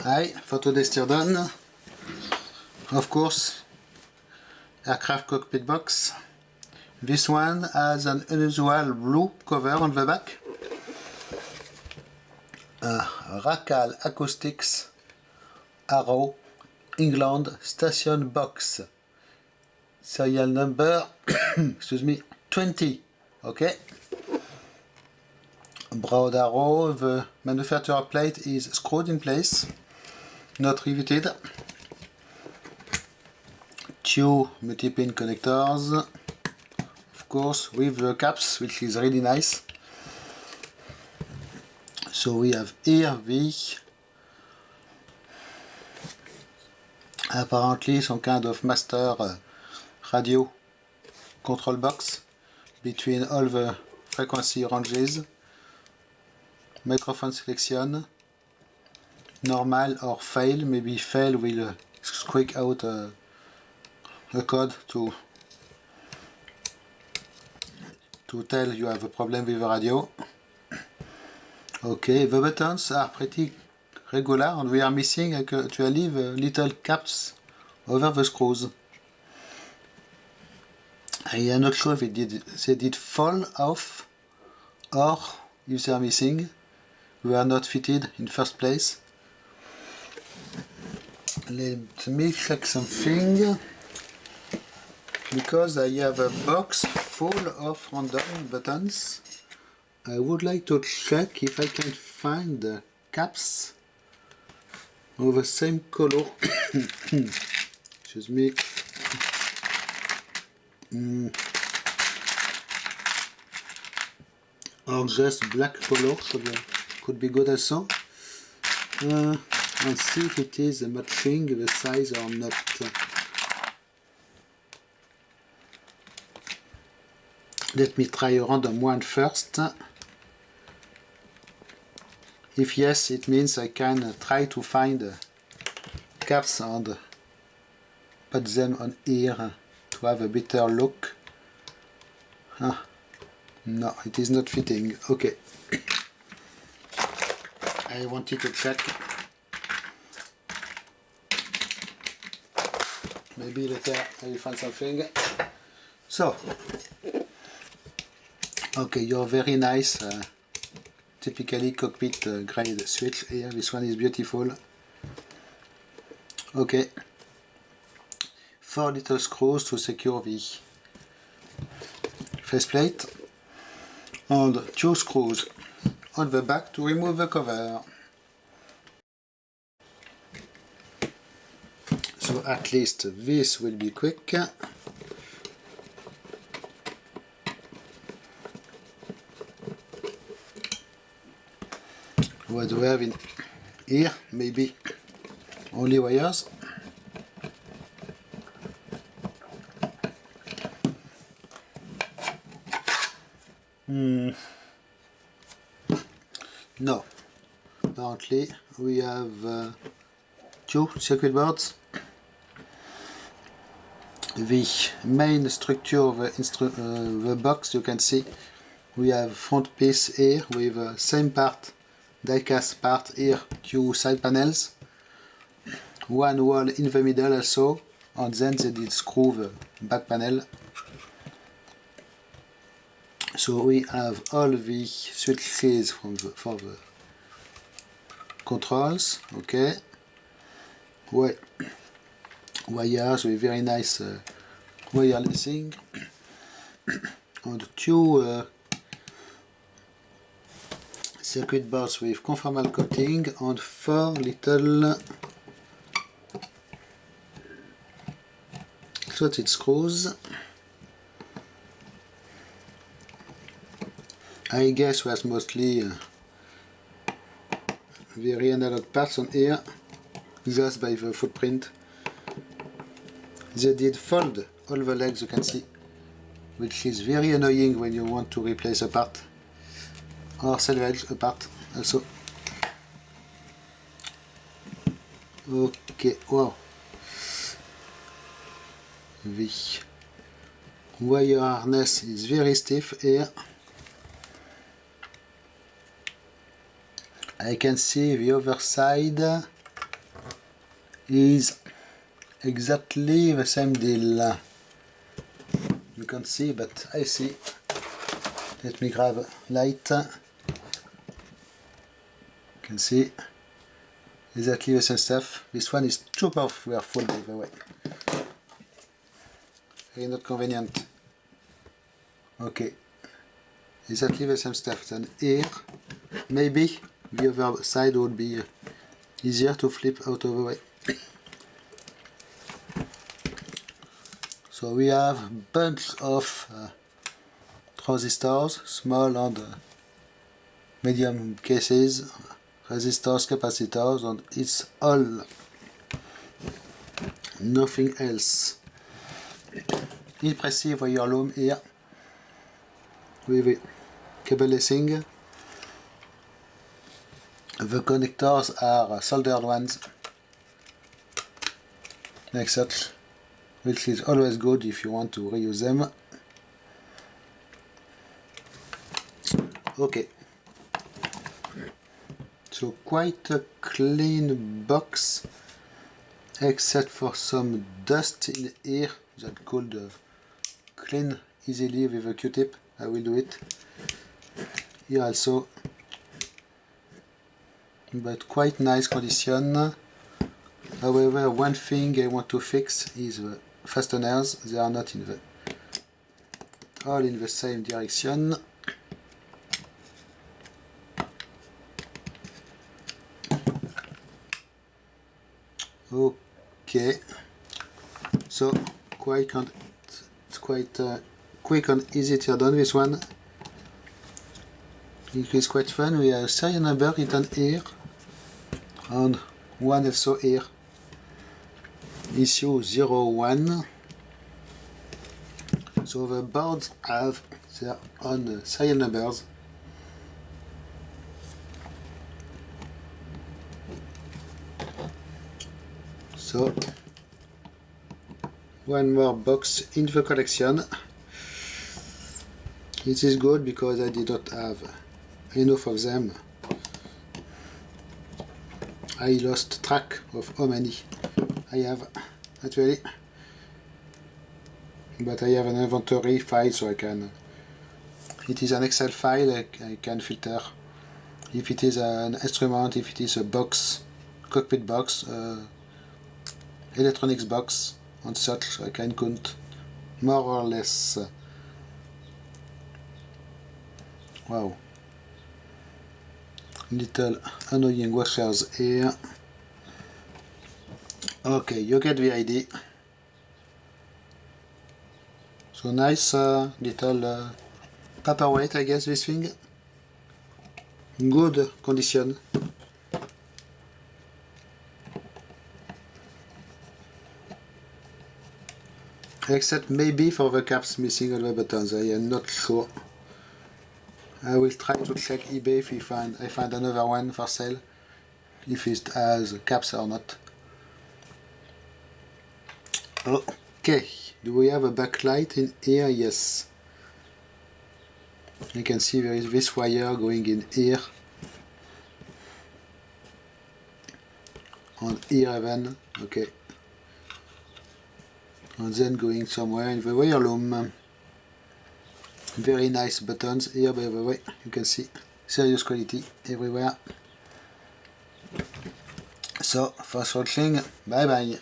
Hi, Ltd Station. Of course, aircraft cockpit box. This one has an unusual blue cover on the back. Racal Acoustics Arrow England Station Box. Serial number, excuse me, 20. Okay. Broad arrow, the manufacturer plate is screwed in place, not riveted. Two multi-pin connectors, of course, with the caps, which is really nice. So we have here the apparently some kind of master radio control box between all the frequency ranges. Microphone selection, normal or fail. Maybe fail will squeak out a code to tell you have a problem with the radio. Okay, the buttons are pretty regular and we are missing actually the little caps over the screws. I am not sure if they did fall off or if they are missing. We are not fitted in first place. Let me check something, because I have a box full of random buttons. I would like to check if I can find the caps of the same color. Excuse me. Or just black color, so could be good also. And see if it is matching the size or not. Let me try a random one first. If yes, it means I can try to find caps and put them on here to have a better look. No, it is not fitting. Okay. I wanted to check. Maybe later I will find something. So, okay, your very nice, typically cockpit grade switch here. This one is beautiful. Okay, 4 little screws to secure the faceplate, and 2 screws on the back to remove the cover. So at least this will be quick. What do we have in here? Maybe only wires. No, apparently we have 2 circuit boards. The main structure of the box, you can see we have front piece here with same part, die-cast part here, 2 side panels, 1 wall in the middle also, and then they did screw the back panel. So we have all the switches for the controls. Okay, wires with very nice wirelessing, and 2 circuit boards with conformal coating, and 4 little slotted screws. I guess was mostly very analog parts on here, just by the footprint. They did fold all the legs, you can see, which is very annoying when you want to replace a part or salvage a part also. Okay, wow. The wire harness is very stiff here. I can see the other side is exactly the same deal. You can't see, but I see. Let me grab light. You can see exactly the same stuff. This one is too powerful, by the way. Very not convenient. Okay, exactly the same stuff. Then here, maybe the other side would be easier to flip out of the way. So we have a bunch of transistors, small and medium cases, resistors, capacitors, and it's all, nothing else. Impressive wire loom here with the cable lacing. The connectors are soldered ones, like such, which is always good if you want to reuse them. Okay, so quite a clean box, except for some dust in here that could clean easily with a Q-tip. I will do it here also, but quite nice condition. However, one thing I want to fix is the fasteners. They are not all in the same direction. Okay, so quick and easy to done this one. It is quite fun. We have a serial number written here and one also here. Issue 01. So the boards have their own serial numbers. So one more box in the collection. It is good because I did not have enough of them. I lost track of how many I have actually, but I have an inventory file, so I can, it is an Excel file, I can filter if it is an instrument, if it is a box, cockpit box, electronics box and such, so I can count more or less. Wow, little annoying washers here. Okay, you get the idea. So nice little paperweight, I guess, this thing. Good condition. Except maybe for the caps missing all the buttons, I am not sure. I will try to check eBay if I find another one for sale, if it has caps or not. Okay, do we have a backlight in here? Yes. You can see there is this wire going in here. On here even, okay. And then going somewhere in the wire loom. Very nice buttons here, by the way, you can see serious quality everywhere. So, thanks for watching, bye bye.